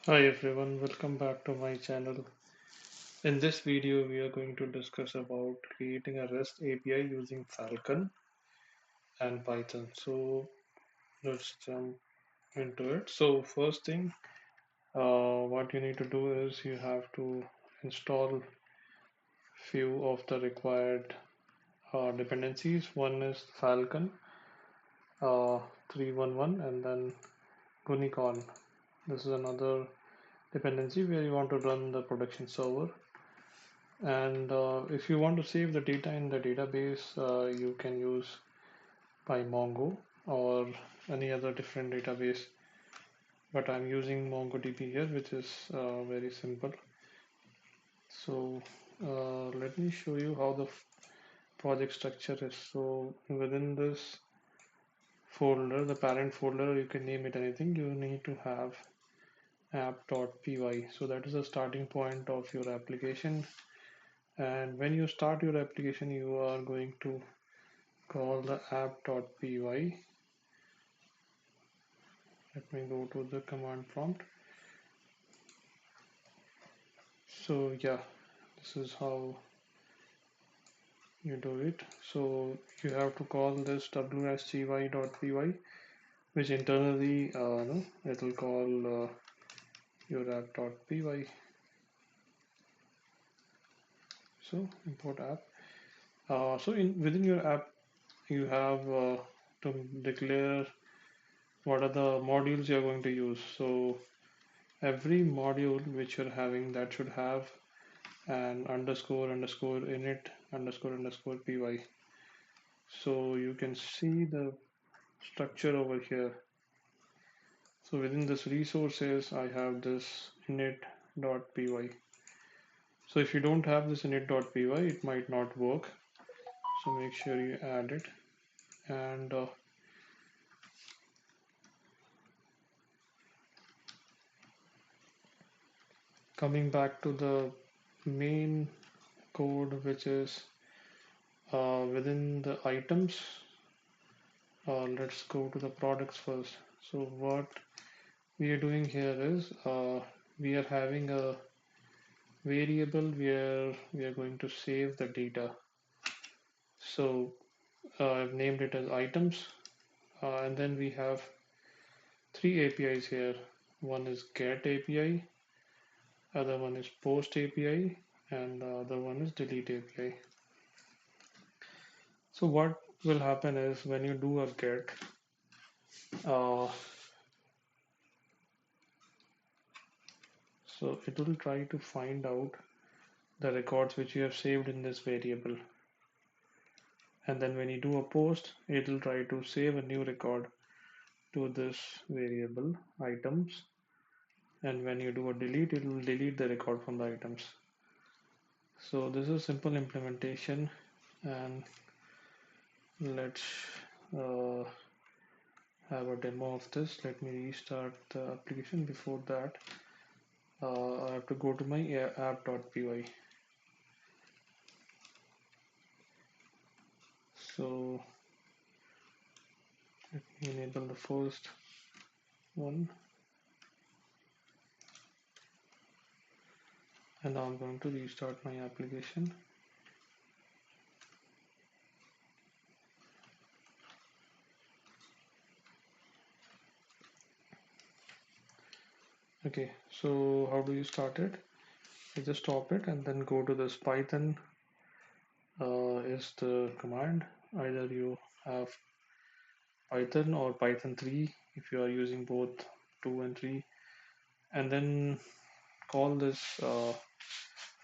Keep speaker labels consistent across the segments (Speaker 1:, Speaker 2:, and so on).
Speaker 1: Hi everyone, welcome back to my channel. In this video, we are going to discuss about creating a REST API using Falcon and Python. So let's jump into it. So first thing, what you need to do is you have to install few of the required dependencies. One is Falcon uh, 311 and then Unicorn. This is another dependency where you want to run the production server. And if you want to save the data in the database, you can use Mongo or any other different database. But I'm using MongoDB here, which is very simple. So let me show you how the project structure is. So within this folder, the parent folder, you can name it anything. You need to have app.py. So that is the starting point of your application. And when you start your application, you are going to call the app.py. Let me go to the command prompt. So yeah, this is how you do it. So you have to call this wsgy.py, which internally no, it will call your app.py. So import app. So within your app, you have to declare what are the modules you're going to use. So every module which you're having, that should have an underscore underscore init underscore underscore py. So you can see the structure over here. So within this resources, I have this init.py. So if you don't have this init.py, it might not work. So make sure you add it. And coming back to the main code, which is within the items, let's go to the products first. So what we are doing here is we are having a variable where we are going to save the data. So I've named it as items, and then we have three APIs here. One is get API, other one is post API, and the other one is delete API. So what will happen is when you do a get, uh, so it will try to find out the records which you have saved in this variable. And then when you do a post, it will try to save a new record to this variable items, and when you do a delete, it will delete the record from the items. So this is a simple implementation, and let's uh, have a demo of this. Let me restart the application. Before that, I have to go to my app.py. So let me enable the first one, and now I'm going to restart my application. Okay, so how do you start it? You just stop it and then go to this Python is the command. Either you have Python or Python 3 if you are using both 2 and 3, and then call this file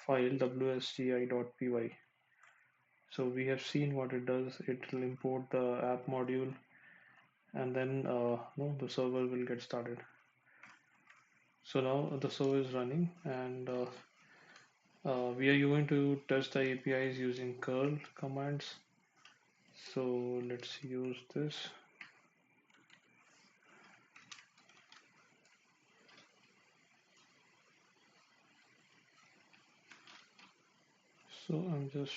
Speaker 1: wsgi.py. So we have seen what it does. It will import the app module, and then no, the server will get started. So now the server is running, and we are going to test the APIs using curl commands. So let's use this. So I'm just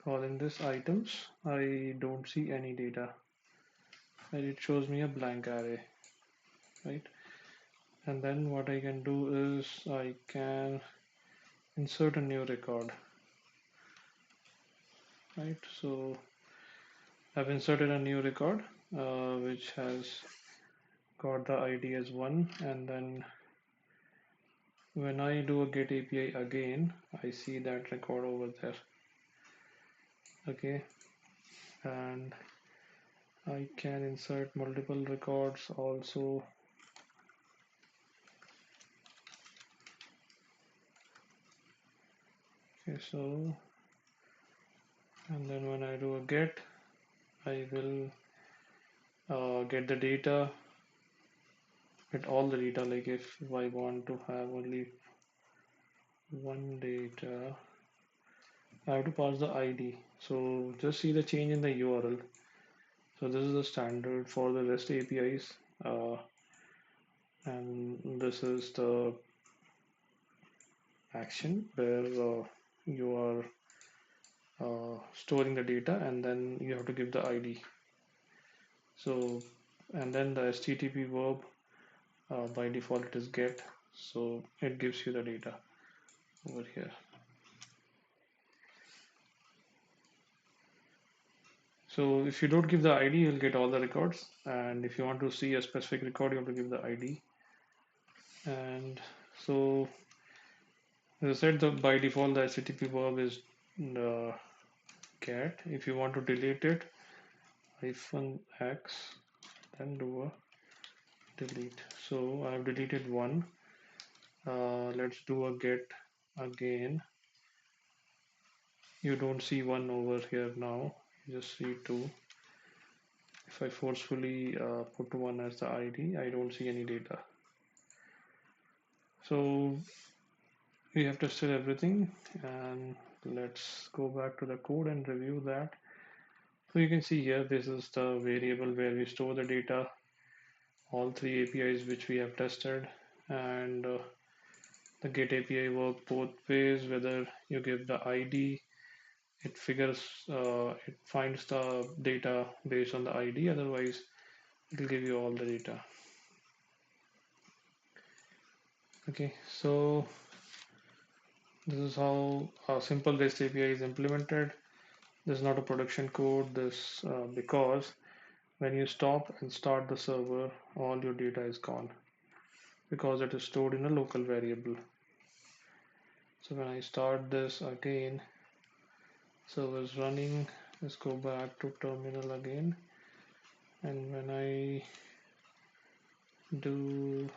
Speaker 1: calling this items. I don't see any data, and it shows me a blank array, right? And then what I can do is I can insert a new record, right? So I've inserted a new record which has got the ID as 1, and then when I do a get API again, I see that record over there. Okay, and I can insert multiple records also. Okay, so and then when I do a get, I will get the data, get all the data. Like if I want to have only one data, I have to pass the ID. So just see the change in the URL. So this is the standard for the REST APIs, and this is the action where you are storing the data, and then you have to give the ID. So, and then the HTTP verb by default it is get, so it gives you the data over here. So if you don't give the ID, you'll get all the records, and if you want to see a specific record, you have to give the ID. And so, as I said, by default the HTTP verb is get. If you want to delete it, -x, then do a delete. So I have deleted one. Let's do a get again. You don't see one over here now, you just see two. If I forcefully put one as the ID, I don't see any data. So we have tested everything, and let's go back to the code and review that. So you can see here, this is the variable where we store the data, all three APIs which we have tested, and the get API work both ways. Whether you give the ID, it it finds the data based on the ID, otherwise it will give you all the data. Okay, so this is how a simple REST API is implemented. This is not a production code, this because when you stop and start the server, all your data is gone because it is stored in a local variable. So when I start this again, server is running. Let's go back to terminal again, and when I do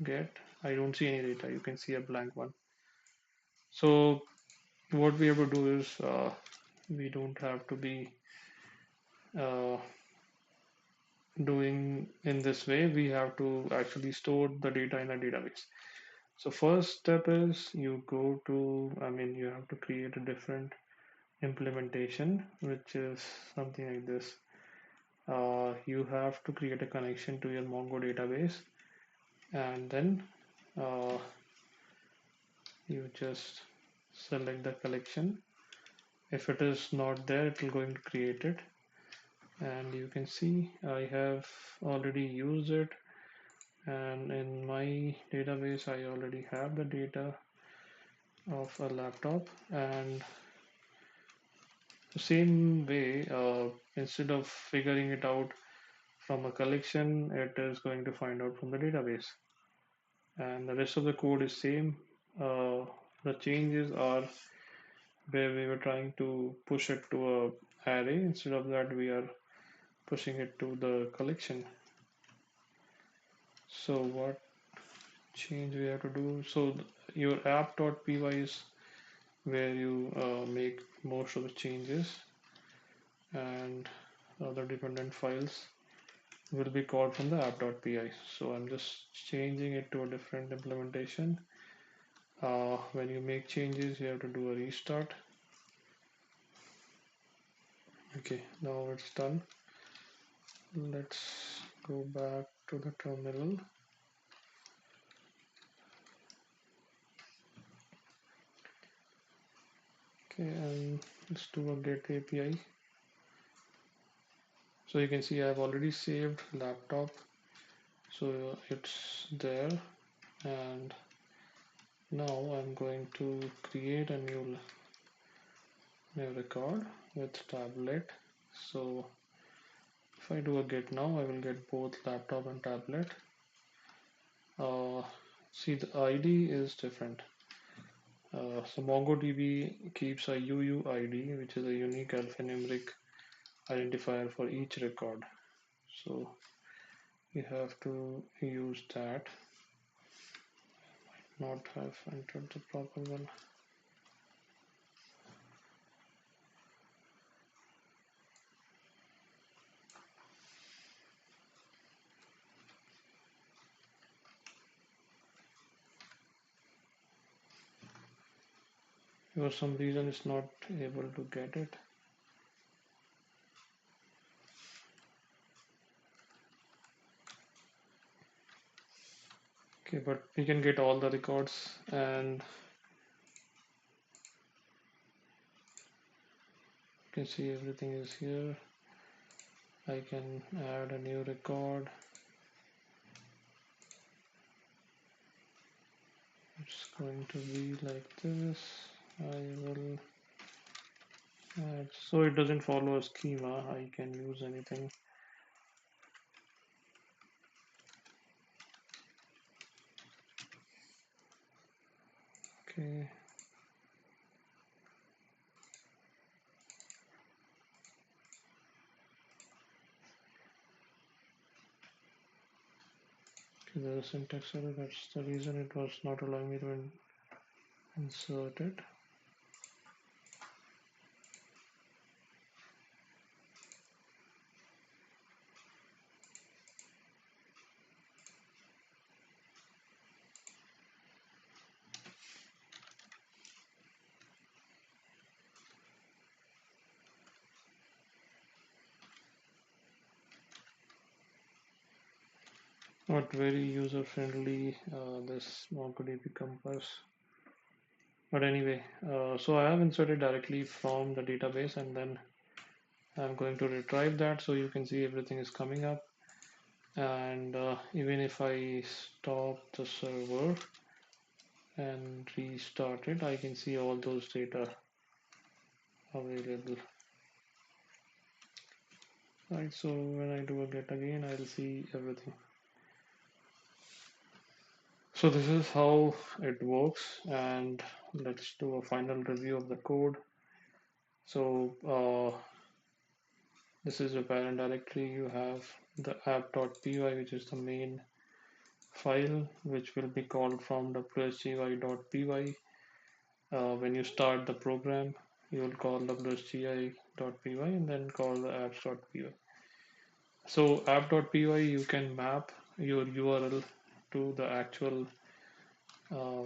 Speaker 1: get, I don't see any data. You can see a blank one. So what we have to do is we don't have to be uh, doing in this way. We have to actually store the data in a database. So first step is you go to, you have to create a different implementation, which is something like this. You have to create a connection to your Mongo database, and then uh, you just select the collection. If it is not there, it will going to create it, and you can see I have already used it, and in my database I already have the data of a laptop. And the same way, instead of figuring it out from a collection, it is going to find out from the database, and the rest of the code is same. The changes are where we were trying to push it to a array. Instead of that, we are pushing it to the collection. So what change we have to do? So your app.py is where you make most of the changes, and other dependent files will be called from the app.py. So I'm just changing it to a different implementation. When you make changes, you have to do a restart. Okay, now it's done. Let's go back to the terminal. Okay, and let's do a get API. So you can see I've already saved laptop, so it's there. And now I'm going to create a new record with tablet. So if I do a get now, I will get both laptop and tablet. See, the ID is different. So MongoDB keeps a UUID, which is a unique alphanumeric identifier for each record. So you have to use that. Not have entered the proper one. For some reason it's not able to get it. Okay, but we can get all the records, and you can see everything is here. I can add a new record. It's going to be like this. I will add, so it doesn't follow a schema. I can use anything. Okay. Okay, there's a syntax error. That's the reason it was not allowing me to insert it. Not very user friendly, this MongoDB compass. But anyway, so I have inserted directly from the database, and then I'm going to retrieve that, so you can see everything is coming up. And even if I stop the server and restart it, I can see all those data available. Right, so when I do a get again, I'll see everything. So this is how it works, and let's do a final review of the code. So this is your parent directory. You have the app.py, which is the main file, which will be called from wsgy.py. When you start the program, you will call wsgi.py and then call the apps.py. So app.py, you can map your URL to the actual uh,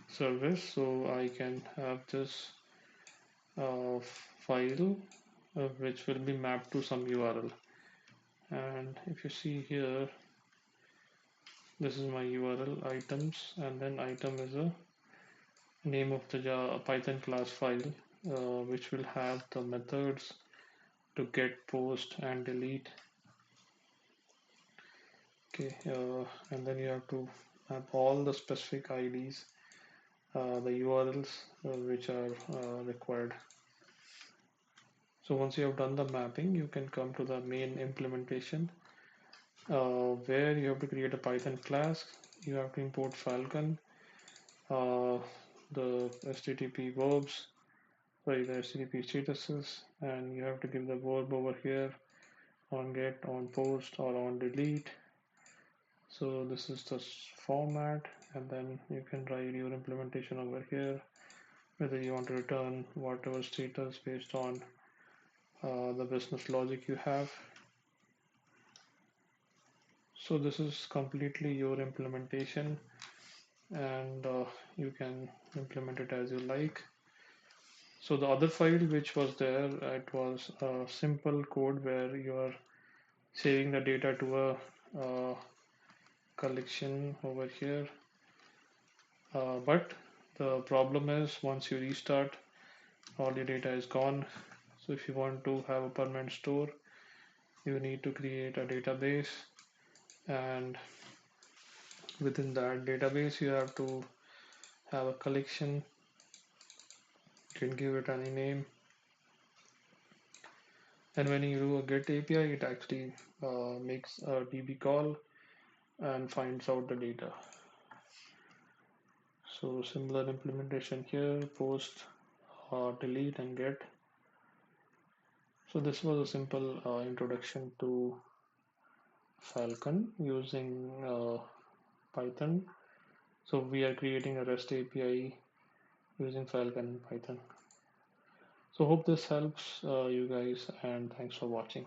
Speaker 1: service. So I can have this uh, file which will be mapped to some URL. And if you see here, this is my URL items, and then item is a name of the Python class file, which will have the methods to get, post, and delete. Okay, and then you have to map all the specific IDs, the URLs which are required. So once you have done the mapping, you can come to the main implementation, where you have to create a Python class. You have to import falcon, uh, the HTTP verbs, sorry, the HTTP statuses, and you have to give the verb over here on get, on post, or on delete. So this is the format, and then you can write your implementation over here, whether you want to return whatever status based on the business logic you have. So this is completely your implementation, and you can implement it as you like. So the other file which was there, it was a simple code where you are saving the data to a collection over here. But the problem is, once you restart, all your data is gone. So if you want to have a permanent store, you need to create a database, and Within that database, you have to have a collection. You can give it any name. And when you do a get API, it actually makes a DB call and finds out the data. So similar implementation here, post, delete and get. So this was a simple introduction to Falcon using Python. So we are creating a REST API using Falcon and Python. So hope this helps you guys, and thanks for watching.